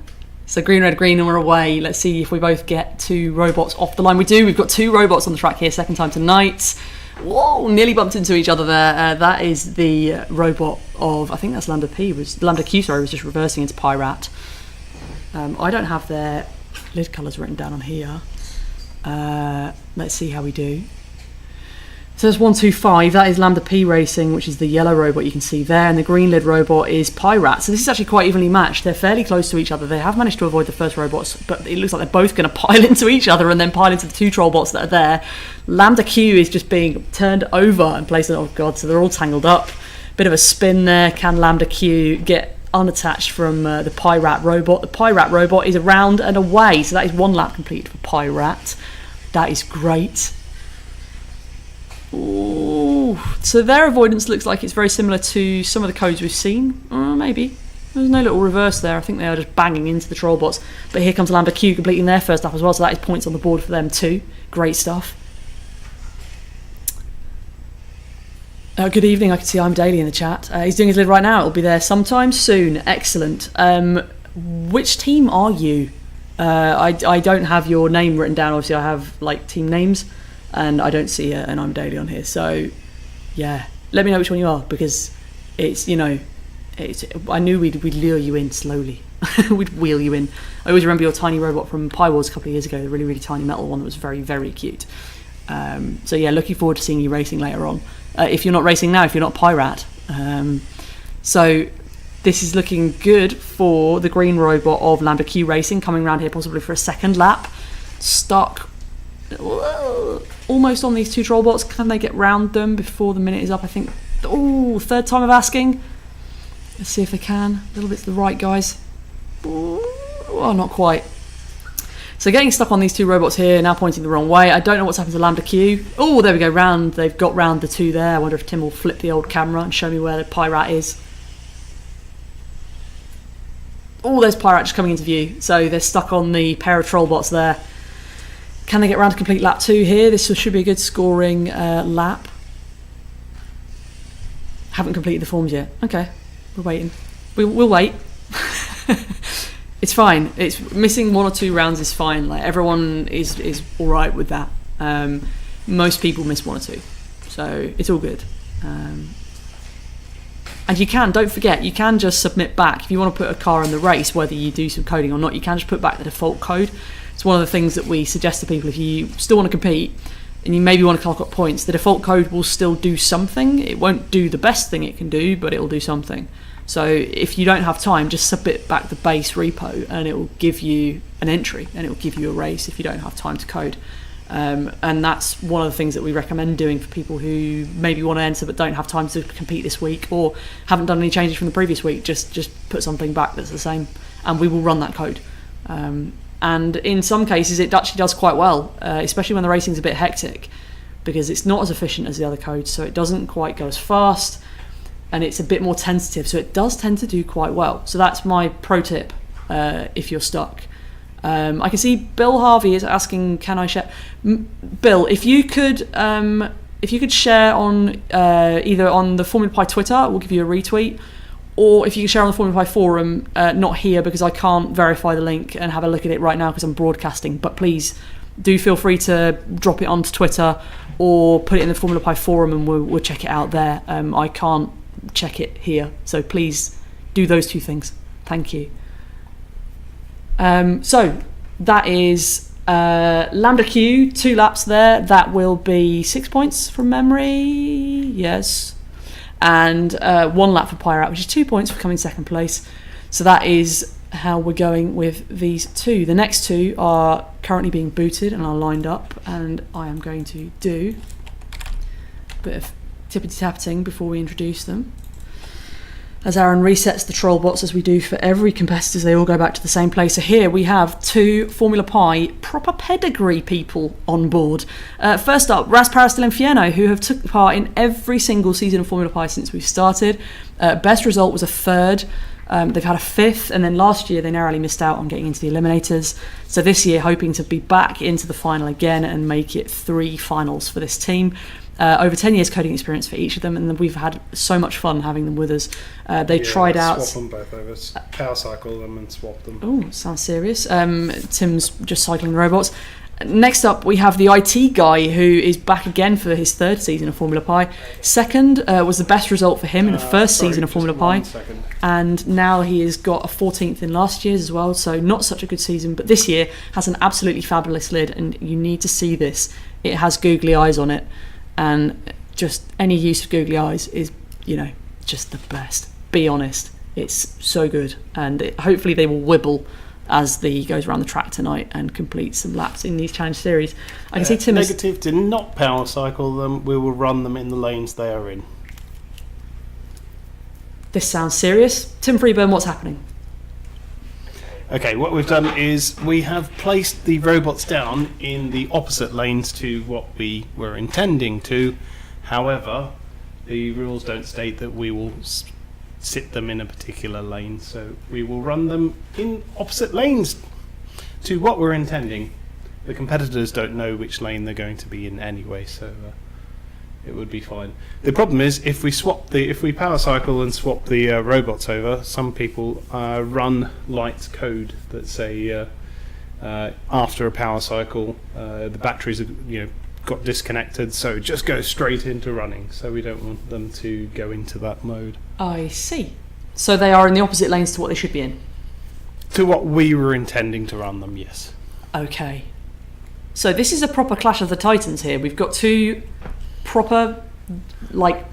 [SPEAKER 2] So green, red, green, and we're away. Let's see if we both get 2 robots off the line. We do. We've got 2 robots on the track here. Second time tonight. Whoa, nearly bumped into each other there. That is the robot of, I think that's Lambda P. Lambda Q, sorry, was just reversing into Pirate. I don't have their lid colours written down on here. Let's see how we do. So there's 125, that is Lambda P Racing, which is the yellow robot you can see there, and the green lid robot is Pirate. So this is actually quite evenly matched. They're fairly close to each other. They have managed to avoid the first robots, but it looks like they're both going to pile into each other and then pile into the 2 troll bots that are there. Lambda Q is just being turned over and placed on, oh god, so they're all tangled up. Bit of a spin there. Can Lambda Q get unattached from the Pirate robot? The Pirate robot is around and away, so that is 1 lap complete for Pirate. That is great. Ooh, so their avoidance looks like it's very similar to some of the codes we've seen. Maybe. There's no little reverse there. I think they are just banging into the troll bots. But here comes Lambda Q completing their first lap as well, so that is points on the board for them too. Great stuff. Good evening. I can see I'm Daily in the chat. He's doing his lid right now. It'll be there sometime soon. Excellent. Which team are you? I don't have your name written down. Obviously, I have like team names. And I don't see an I'm Daily on here, so yeah, let me know which one you are, because it's, you know, I knew we'd lure you in slowly. We'd wheel you in. I always remember your tiny robot from Pi Wars a couple of years ago, the really, really tiny metal one that was very, very cute. So yeah, looking forward to seeing you racing later on. If you're not racing now, if you're not Pirate. So this is looking good for the green robot of Lambda Q Racing, coming around here possibly for a second lap. Stuck almost on these 2 troll bots. Can they get round them before the minute is up? I think. Oh, third time of asking. Let's see if they can. A little bit to the right, guys. Oh, not quite. So getting stuck on these 2 robots here, now pointing the wrong way. I don't know what's happened to Lambda Q. Oh, there we go, round. They've got round the 2 there. I wonder if Tim will flip the old camera and show me where the Pirate is. Oh, there's Pirate just coming into view. So they're stuck on the pair of troll bots there. Can they get round to complete lap 2 here? This should be a good scoring lap. Haven't completed the forms yet. Okay, we're waiting. We'll wait. It's fine. It's missing 1 or 2 rounds is fine. Like, everyone is all right with that. Most people miss 1 or 2, so it's all good. And you can, don't forget, you can just submit back if you want to put a car in the race, whether you do some coding or not. You can just put back the default code. It's one of the things that we suggest to people. If you still want to compete and you maybe want to clock up points, the default code will still do something. It won't do the best thing it can do, but it will do something. So if you don't have time, just submit back the base repo and it will give you an entry and it will give you a race if you don't have time to code. And that's one of the things that we recommend doing for people who maybe want to enter but don't have time to compete this week or haven't done any changes from the previous week. Just put something back that's the same and we will run that code. And in some cases it actually does quite well, especially when the racing's a bit hectic, because it's not as efficient as the other codes, so it doesn't quite go as fast and it's a bit more tentative, so it does tend to do quite well. So that's my pro tip if you're stuck. I can see Bill Harvey is asking, can I share? Bill, if you could share on either on the Formula Pi Twitter, we'll give you a retweet, or if you can share on the Formula Pi forum, not here because I can't verify the link and have a look at it right now because I'm broadcasting, but please do feel free to drop it onto Twitter or put it in the Formula Pi forum and we'll check it out there. I can't check it here, so please do those two things. Thank you. So that is Lambda Q, 2 laps there. That will be 6 points from memory. Yes. And 1 lap for Pyrat, which is 2 points for coming second place. So that is how we're going with these two. The next two are currently being booted and are lined up, and I am going to do a bit of tippity-tapping before we introduce them. As Aaron resets the troll bots, as we do for every competitor, they all go back to the same place. So here we have 2 Formula Pi proper pedigree people on board. First up, Rasparas del Infierno, who have took part in every single season of Formula Pi since we've started. Best result was a 3rd. They've had a 5th, and then last year they narrowly missed out on getting into the eliminators. So this year, hoping to be back into the final again and make it 3 finals for this team. Over 10 years coding experience for each of them, and we've had so much fun having them with us. They tried out...
[SPEAKER 1] Swap them both over. Power cycle them and swap them.
[SPEAKER 2] Oh, sounds serious. Tim's just cycling the robots. Next up, we have the IT guy, who is back again for his 3rd season of Formula Pi. 2nd was the best result for him in the first season of Formula Pi. And now he has got a 14th in last year's as well, so not such a good season. But this year has an absolutely fabulous lid, and you need to see this. It has googly eyes on it. And just any use of googly eyes is, just the best. Be honest, it's so good, and hopefully they will wibble as he goes around the track tonight and complete some laps in these challenge series. I can see Tim.
[SPEAKER 1] Negative to not power cycle them. We will run them in the lanes they are in.
[SPEAKER 2] This sounds serious. Tim Freeburn, what's happening?
[SPEAKER 1] Okay, what we've done is we have placed the robots down in the opposite lanes to what we were intending to. However, the rules don't state that we will sit them in a particular lane, so we will run them in opposite lanes to what we're intending. The competitors don't know which lane they're going to be in anyway, so it would be fine. The problem is if we power cycle and swap the robots over, some people run light code that say after a power cycle the batteries are, got disconnected, so just go straight into running. So we don't want them to go into that mode.
[SPEAKER 2] I see. So they are in the opposite lanes to what they should be in.
[SPEAKER 1] To what we were intending to run them, yes.
[SPEAKER 2] Okay. So this is a proper Clash of the Titans here. We've got 2 proper,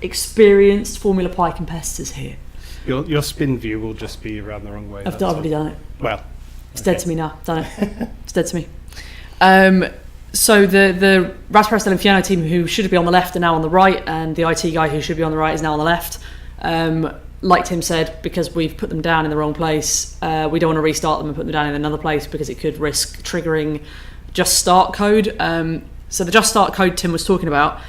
[SPEAKER 2] experienced Formula Pi competitors here.
[SPEAKER 1] Your spin view will just be around the wrong way.
[SPEAKER 2] I've already done it.
[SPEAKER 1] Well,
[SPEAKER 2] it's dead to me now. Done it. It's dead to me. So the Rasparas del Infierno team, who should be on the left, are now on the right, and the IT guy, who should be on the right, is now on the left. Like Tim said, because we've put them down in the wrong place, we don't want to restart them and put them down in another place because it could risk triggering just start code. So the just start code Tim was talking about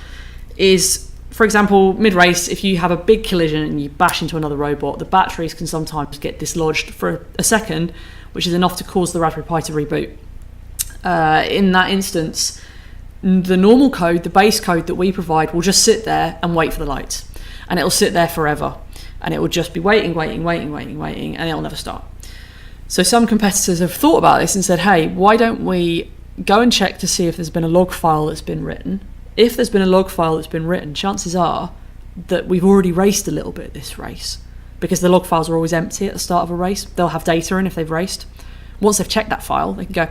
[SPEAKER 2] is, for example, mid-race, if you have a big collision and you bash into another robot, the batteries can sometimes get dislodged for a second, which is enough to cause the Raspberry Pi to reboot. In that instance, the normal code, the base code that we provide, will just sit there and wait for the lights. And it'll sit there forever. And it will just be waiting, and it'll never start. So some competitors have thought about this and said, hey, why don't we go and check to see if there's been a log file that's been written. If there's been a log file that's been written, chances are that we've already raced a little bit this race, because the log files are always empty at the start of a race. They'll have data in if they've raced. Once they've checked that file, they can go,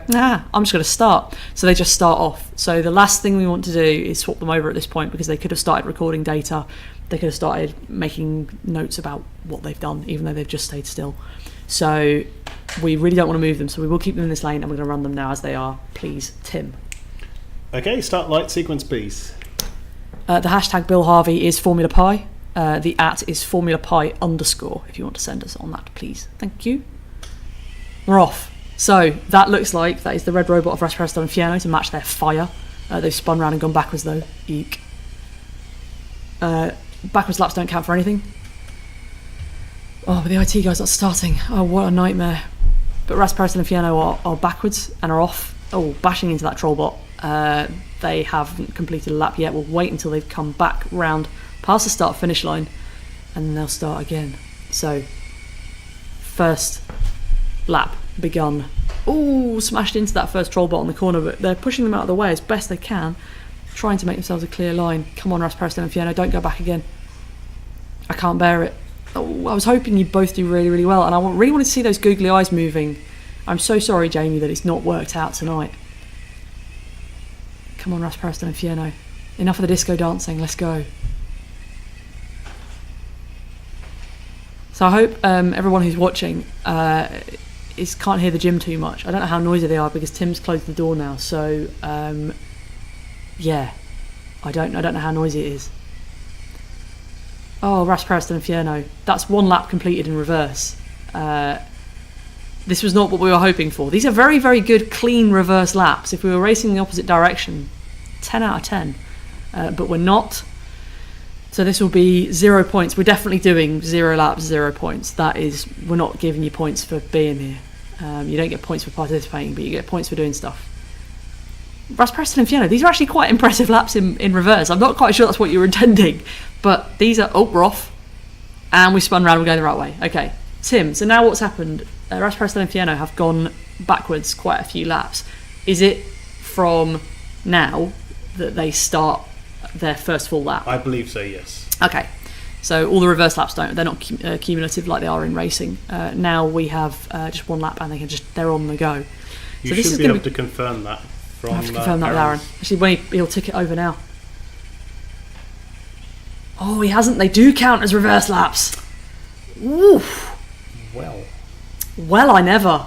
[SPEAKER 2] I'm just going to start. So they just start off. So the last thing we want to do is swap them over at this point, because they could have started recording data. They could have started making notes about what they've done, even though they've just stayed still. So we really don't want to move them. So we will keep them in this lane, and we're going to run them now as they are. Please, Tim.
[SPEAKER 1] Okay, start light sequence, please.
[SPEAKER 2] The hashtag Bill Harvey is Formula Pi. The @ is Formula Pi _, if you want to send us on that, please. Thank you. We're off. So that looks like that is the red robot of Rasparas del Infierno to match their fire. They've spun around and gone backwards though. Eek. Backwards laps don't count for anything. Oh, but the IT guy's not starting. Oh, what a nightmare. But Rasparis and Inferno are backwards and are off. Oh, bashing into that Trollbot. They haven't completed a lap yet. We'll wait until they've come back round past the start-finish line, and then they'll start again. So, first lap begun. Oh, smashed into that first Trollbot on the corner, but they're pushing them out of the way as best they can, trying to make themselves a clear line. Come on, Rasparis and Inferno, don't go back again. I can't bear it. Oh, I was hoping you'd both do really, really well, and I really wanted to see those googly eyes moving. I'm so sorry, Jamie, that it's not worked out tonight. Come on, Rasparis and Inferno. Enough of the disco dancing, let's go. So I hope everyone who's watching can't hear the gym too much. I don't know how noisy they are because Tim's closed the door now, so yeah, I don't know how noisy it is. Oh, Rasparis and Inferno. That's one lap completed in reverse. This was not what we were hoping for. These are very, very good, clean reverse laps. If we were racing in the opposite direction, 10 out of 10. But we're not. So this will be 0 points. We're definitely doing 0 laps, 0 points. That is, we're not giving you points for being here. You don't get points for participating, but you get points for doing stuff. Rasparis and Inferno, these are actually quite impressive laps in reverse. I'm not quite sure that's what you were intending, but these are, oh, we're off. And we spun around, we're going the right way. Okay, Tim, so now what's happened? Rasparis and Inferno have gone backwards quite a few laps. Is it from now that they start their first full lap?
[SPEAKER 1] I believe so, yes.
[SPEAKER 2] Okay, so all the reverse laps they're not cumulative like they are in racing. Now we have just one lap and they're on the go.
[SPEAKER 1] You should be able to confirm that from
[SPEAKER 2] I have to confirm that with Aaron. Actually, he'll tick it over now. Oh, he hasn't. They do count as reverse laps. Oof. Well, I never.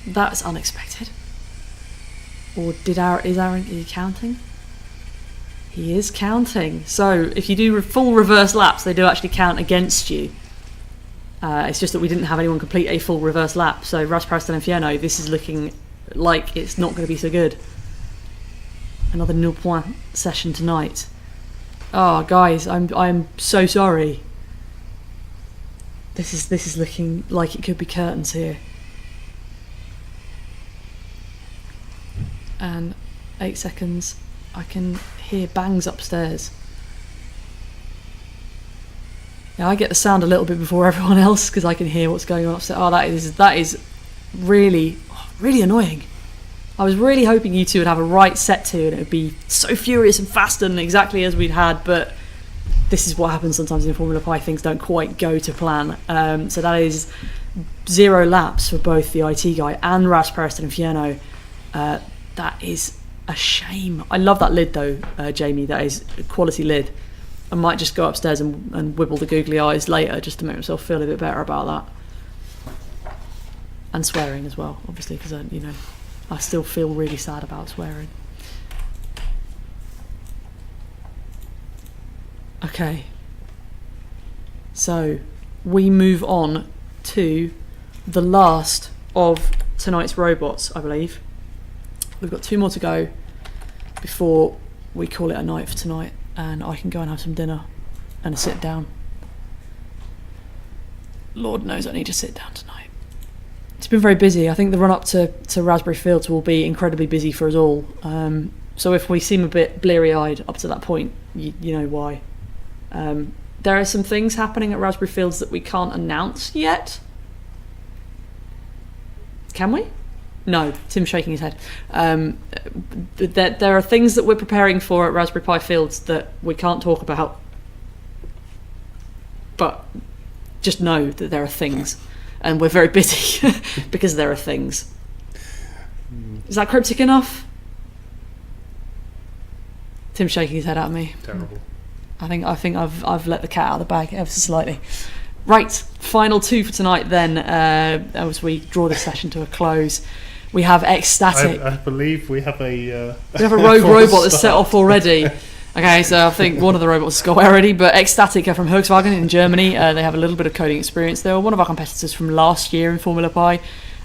[SPEAKER 2] That's unexpected. Or is he counting? He is counting. So if you do full reverse laps, they do actually count against you. It's just that we didn't have anyone complete a full reverse lap. So Rasparis and Inferno, this is looking like it's not going to be so good. Another 0 point session tonight. Oh, guys, I'm so sorry. This is looking like it could be curtains here. And 8 seconds. I can hear bangs upstairs. Yeah, I get the sound a little bit before everyone else because I can hear what's going on upstairs. Oh, that is really, really annoying. I was really hoping you two would have a right set to and it would be so furious and fast and exactly as we'd had, but this is what happens sometimes in Formula Pi. Things don't quite go to plan. So that is 0 laps for both the IT guy and Rasparis and Inferno. That is a shame. I love that lid though, Jamie. That is a quality lid. I might just go upstairs and wibble the googly eyes later just to make myself feel a bit better about that. And swearing as well, obviously, because I still feel really sad about swearing. Okay. So we move on to the last of tonight's robots, I believe. We've got 2 more to go before we call it a night for tonight, and I can go and have some dinner and a sit down. Lord knows I need to sit down tonight. It's been very busy. I think the run up to Raspberry Fields will be incredibly busy for us all. So if we seem a bit bleary-eyed up to that point, you know why. There are some things happening at Raspberry Fields that we can't announce yet. Can we? No, Tim's shaking his head. There are things that we're preparing for at Raspberry Pi Fields that we can't talk about. But just know that there are things. And we're very busy because there are things. Is that cryptic enough? Tim's shaking his head at me.
[SPEAKER 1] Terrible.
[SPEAKER 2] I think I've let the cat out of the bag ever so slightly. Right, final 2 for tonight then, as we draw this session to a close. We have Ecstatic.
[SPEAKER 1] I believe we have a
[SPEAKER 2] rogue robot that's set off already. Okay, so I think one of the robots has got already, but Ecstatic are from Volkswagen in Germany. They have a little bit of coding experience. They were one of our competitors from last year in Formula Pi.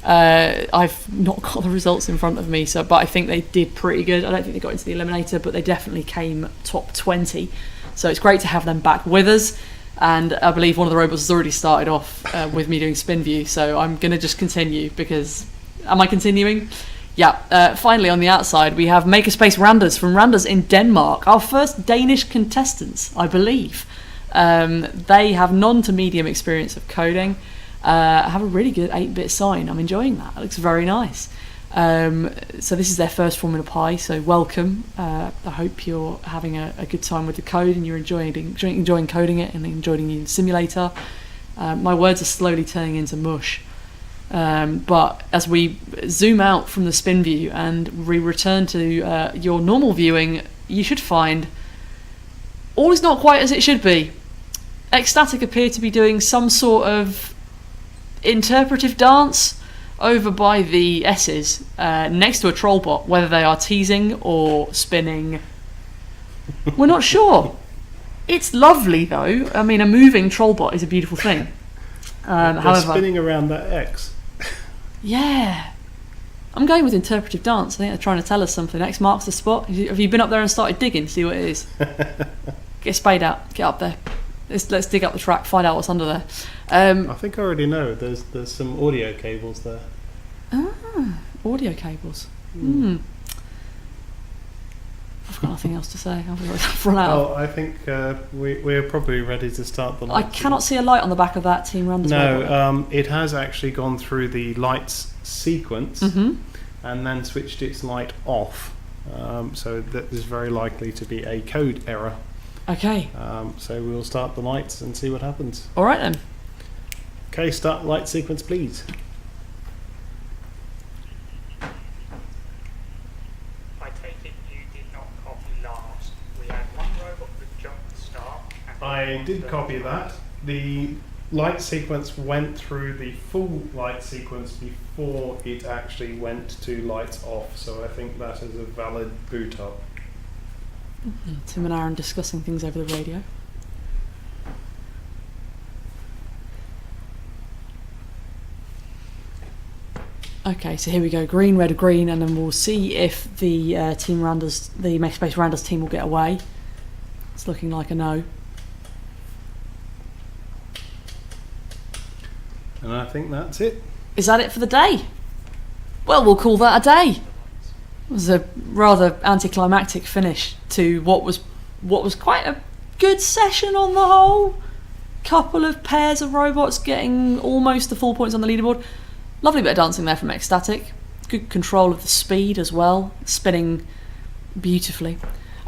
[SPEAKER 2] I've not got the results in front of me, but I think they did pretty good. I don't think they got into the Eliminator, but they definitely came top 20. So it's great to have them back with us. and I believe one of the robots has already started off with me doing spin view, so I'm going to just continue because... Am I continuing? Yeah. Finally, on the outside, we have Makerspace Randers from Randers in Denmark, our first Danish contestants, I believe. They have none to medium experience of coding, have a really good 8-bit sign. I'm enjoying that. It looks very nice. So this is their first Formula Pi, so welcome. I hope you're having a good time with the code and you're enjoying coding it and enjoying the simulator. My words are slowly turning into mush. But as we zoom out from the spin view and we return to your normal viewing, you should find all is not quite as it should be. Ecstatic appear to be doing some sort of interpretive dance over by the S's next to a troll bot. Whether they are teasing or spinning, we're not sure. It's lovely though. I mean, a moving troll bot is a beautiful thing. However,
[SPEAKER 1] spinning around that X.
[SPEAKER 2] Yeah, I'm going with interpretive dance. I think they're trying to tell us something. X marks the spot. Have you been up there and started digging? See what it is. Get a spade out. Get up there. Let's dig up the track. Find out what's under there.
[SPEAKER 1] I think I already know. There's some audio cables there.
[SPEAKER 2] Ah, audio cables. I've got nothing else to say. I've run out.
[SPEAKER 1] Oh, I think we're probably ready to start the lights.
[SPEAKER 2] I cannot see a light on the back of that Team Randers.
[SPEAKER 1] No, it has actually gone through the lights sequence and then switched its light off. So that is very likely to be a code error.
[SPEAKER 2] Okay.
[SPEAKER 1] So we'll start the lights and see what happens.
[SPEAKER 2] All right then.
[SPEAKER 1] Okay, start light sequence, please. I did copy that. The light sequence went through the full light sequence before it actually went to lights off, so I think that is a valid boot up.
[SPEAKER 2] Tim and Aaron discussing things over the radio. Okay, so here we go. Green, red, green, and then we'll see if the Team Randers, the Makerspace Randers team will get away. It's looking like a no.
[SPEAKER 1] And I think that's it.
[SPEAKER 2] Is that it for the day? Well, we'll call that a day. It was a rather anticlimactic finish to what was quite a good session on the whole. Couple of pairs of robots getting almost the full points on the leaderboard. Lovely bit of dancing there from Ecstatic. Good control of the speed as well, spinning beautifully.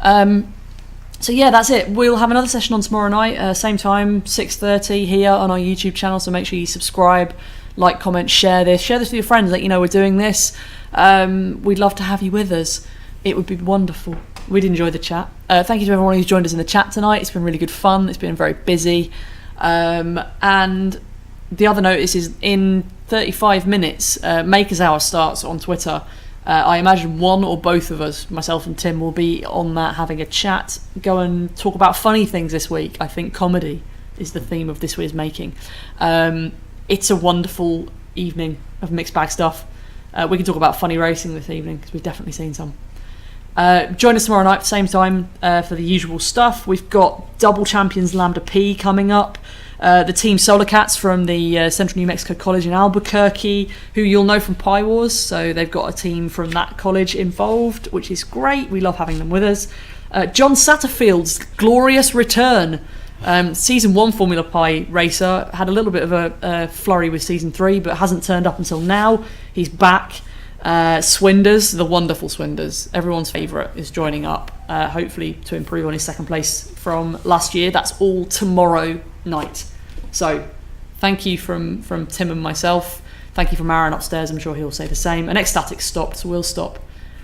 [SPEAKER 2] So yeah, that's it. We'll have another session on tomorrow night, same time, 6:30 here on our YouTube channel. So make sure you subscribe, like, comment, share this with your friends. Let you know we're doing this. We'd love to have you with us. It would be wonderful. We'd enjoy the chat. Thank you to everyone who's joined us in the chat tonight. It's been really good fun. It's been very busy. And the other notice is in 35 minutes, Makers Hour starts on Twitter. I imagine one or both of us, myself and Tim, will be on that having a chat, go and talk about funny things this week. I think comedy is the theme of this week's making. It's a wonderful evening of mixed bag stuff. We can talk about funny racing this evening because we've definitely seen some. Join us tomorrow night, same time, for the usual stuff. We've got Double Champions Lambda P coming up. The Team Solar Cats from the Central New Mexico College in Albuquerque, who you'll know from Pi Wars, so they've got a team from that college involved, which is great. We love having them with us. John Satterfield's glorious return. Season 1 Formula Pi racer had a little bit of a flurry with Season 3, but hasn't turned up until now. He's back. Swinders, the wonderful Swinders, everyone's favourite, is joining up, hopefully to improve on his second place from last year. That's all tomorrow night. So thank you from Tim and myself. Thank you from Aaron upstairs. I'm sure he'll say the same. And Ecstatic stopped, so we'll stop.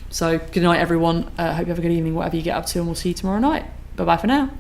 [SPEAKER 2] So good night, everyone. Hope you have a good evening, whatever you get up to, and we'll see you tomorrow night. Bye-bye for now.